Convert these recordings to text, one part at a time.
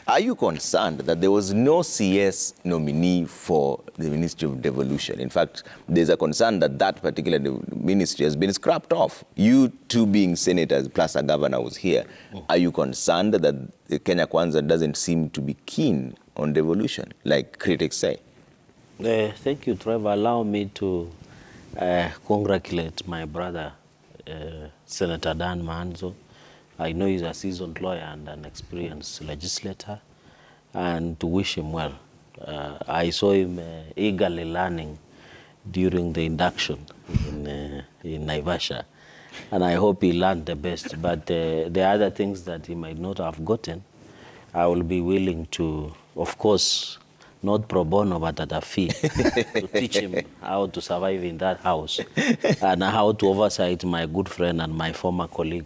Are you concerned that there was no CS nominee for the Ministry of Devolution? In fact, there's a concern that that particular ministry has been scrapped off. You two being senators plus a governor was here. Are you concerned that Kenya Kwanza doesn't seem to be keen on devolution, like critics say? Thank you, Trevor. Allow me to congratulate my brother, Senator Dan Manzo. I know he's a seasoned lawyer and an experienced legislator, and to wish him well. I saw him eagerly learning during the induction in Naivasha, and I hope he learned the best. But the other things that he might not have gotten, I will be willing to, of course, not pro bono, but at a fee, to teach him how to survive in that house and how to oversight my good friend and my former colleague.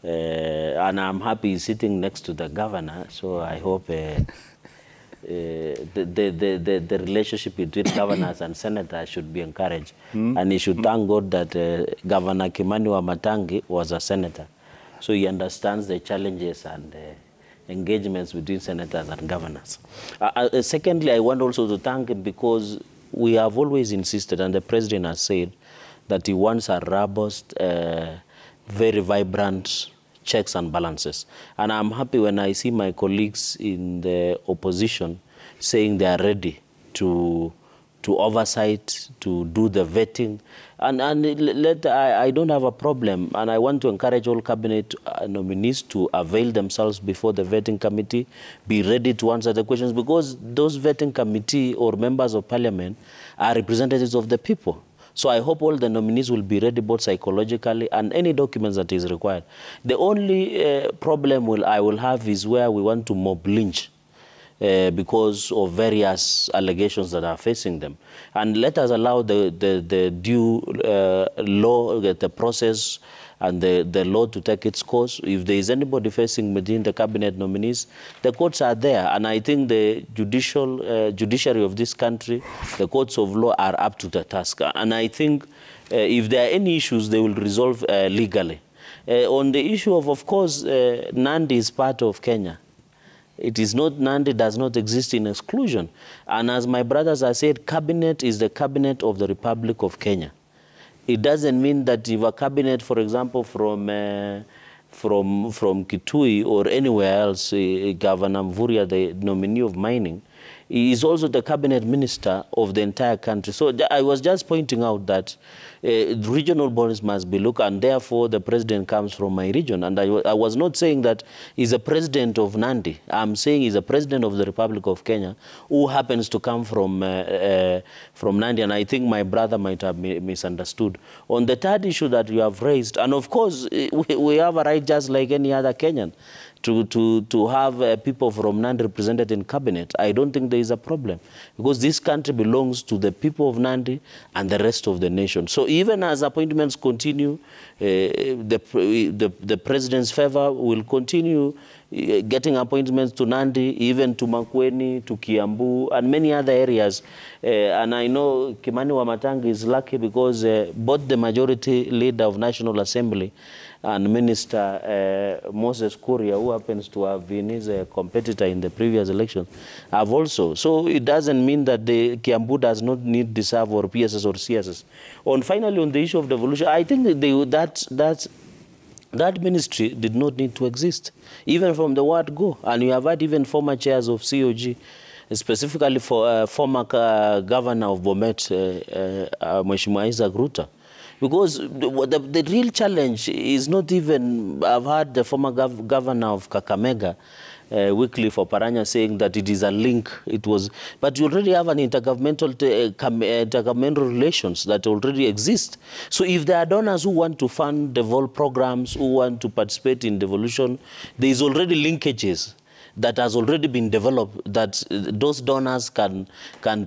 And I'm happy he's sitting next to the governor, so I hope the relationship between governors and senators should be encouraged. And he should thank God that Governor Kimani Wamatangi was a senator. So he understands the challenges and engagements between senators and governors. Secondly, I want also to thank him because we have always insisted, and the president has said, that he wants a robust, very vibrant checks and balances. And I'm happy when I see my colleagues in the opposition saying they are ready to oversight, to do the vetting. And I don't have a problem. And I want to encourage all cabinet nominees to avail themselves before the vetting committee, be ready to answer the questions, because those vetting committee or members of parliament are representatives of the people. So I hope all the nominees will be ready both psychologically and any documents that is required. The only problem I will have is where we want to mob lynch because of various allegations that are facing them. And let us allow the due law, the process, and the law to take its course. If there is anybody facing within the cabinet nominees, the courts are there. And I think the judiciary of this country, the courts of law are up to the task. And I think if there are any issues, they will resolve legally. On the issue of course, Nandi is part of Kenya. It is not, Nandi does not exist in exclusion. And as my brothers have said, cabinet is the cabinet of the Republic of Kenya. It doesn't mean that if a cabinet, for example, from Kitui or anywhere else, Governor Mvurya, the nominee of mining, he is also the cabinet minister of the entire country. So I was just pointing out that regional bodies must be looked, and therefore the president comes from my region. And I was not saying that he's a president of Nandi. I'm saying he's a president of the Republic of Kenya who happens to come from Nandi. And I think my brother might have misunderstood. On the third issue that you have raised, and of course we have a right just like any other Kenyan to have people from Nandi represented in cabinet. I don't think there is a problem, because this country belongs to the people of Nandi and the rest of the nation. So even as appointments continue, the president's favor will continue getting appointments to Nandi, even to Makueni, to Kiambu, and many other areas. And I know Kimani Wamatangi is lucky because both the majority leader of National Assembly and Minister Moses Kuria, who happens to have been his competitor in the previous elections, have also. So it doesn't mean that the Kiambu does not need DSAV or PSS or CSS. Finally, on the issue of devolution, I think that ministry did not need to exist, even from the word go. And you have had even former chairs of COG, specifically for former governor of Bomet, Mheshimiwa Isaac Ruta. Because the real challenge is not even, I've heard the former governor of Kakamega, Wycliffe Oparanya, saying that it is a link. It was, but you already have an intergovernmental relations that already exist. So if there are donors who want to fund devolve programs, who want to participate in devolution, there is already linkages that has already been developed that those donors can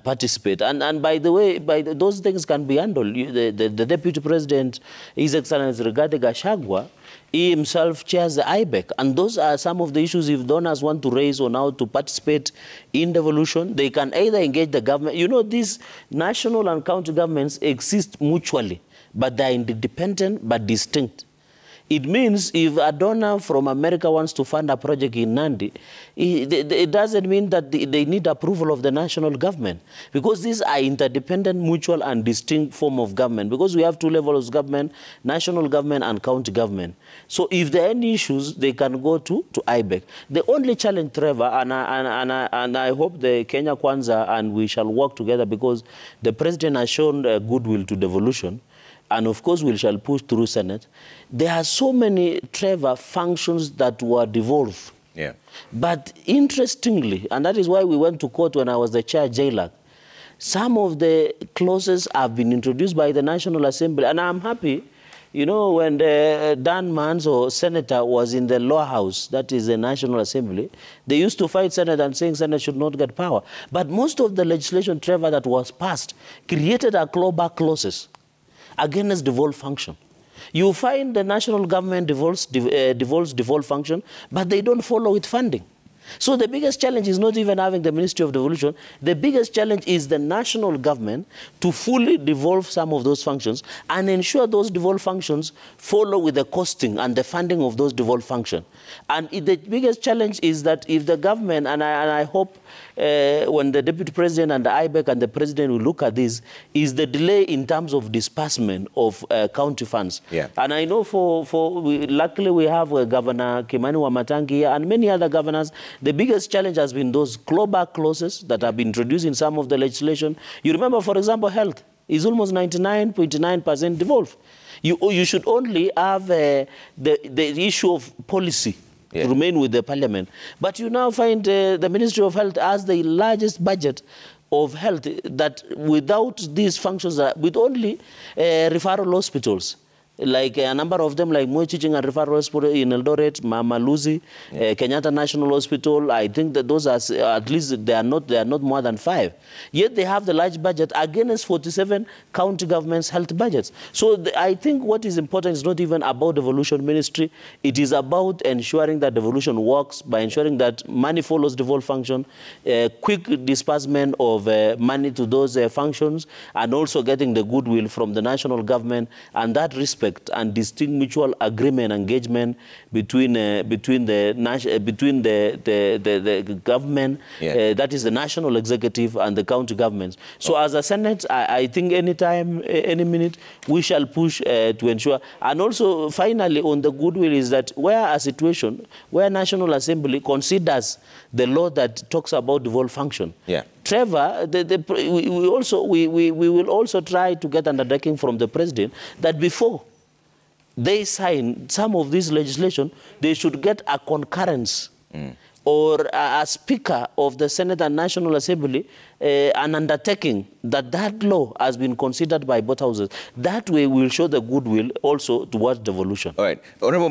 participate. And by the way, those things can be handled. The Deputy President, His Excellency Rigathi Gachagua, he himself chairs the IBEC. And those are some of the issues if donors want to raise on how to participate in devolution. They can either engage the government. You know, these national and county governments exist mutually, but they are independent but distinct. It means if a donor from America wants to fund a project in Nandi, it doesn't mean that they need approval of the national government, because these are interdependent, mutual, and distinct form of government, because we have two levels of government, national government and county government. So if there are any issues, they can go to IBEC. The only challenge, Trevor, and I hope the Kenya Kwanza and we shall work together, because the president has shown goodwill to devolution, and of course we shall push through Senate. There are so many, Trevor, functions that were devolved. Yeah. But interestingly, and that is why we went to court when I was the chair, JLAC, some of the clauses have been introduced by the National Assembly, and I'm happy. You know, when Dan Manzo, senator, was in the lower house, that is the National Assembly, they used to fight Senate and saying Senate should not get power. But most of the legislation, Trevor, that was passed created a clawback clauses against devolved function. You find the national government devolves devolved function, but they don't follow with funding. So the biggest challenge is not even having the Ministry of Devolution. The biggest challenge is the national government to fully devolve some of those functions and ensure those devolved functions follow with the costing and the funding of those devolved functions. And the biggest challenge is that if the government, and I hope when the Deputy President and the IBEC and the President will look at this, is the delay in terms of disbursement of county funds. Yeah. And I know luckily we have Governor Kimani Wamatangi here and many other governors. The biggest challenge has been those clawback clauses that have been introduced in some of the legislation. You remember, for example, health is almost 99.9% devolved. You should only have the issue of policy to remain with the parliament. But you now find the Ministry of Health has the largest budget of health, that without these functions, with only referral hospitals, like a number of them, like Moi Teaching and Referral Hospital in Eldoret, Mama Lucy, Kenyatta National Hospital. I think that those are, at least they are not more than 5. Yet they have the large budget against 47 county governments' health budgets. So I think what is important is not even about devolution ministry. It is about ensuring that devolution works by ensuring that money follows devolved function, quick disbursement of money to those functions, and also getting the goodwill from the national government, and that respect and distinct mutual agreement engagement between the government, that is the national executive, and the county governments. So as a Senate, I think anytime, any minute, we shall push to ensure. And also, finally, on the goodwill is that where a situation where National Assembly considers the law that talks about devolved function, Trevor, we will also try to get undertaking from the president that before they sign some of this legislation, they should get a concurrence or a speaker of the Senate and National Assembly, an undertaking that that law has been considered by both houses. That way we'll show the goodwill also towards devolution. All right. Honorable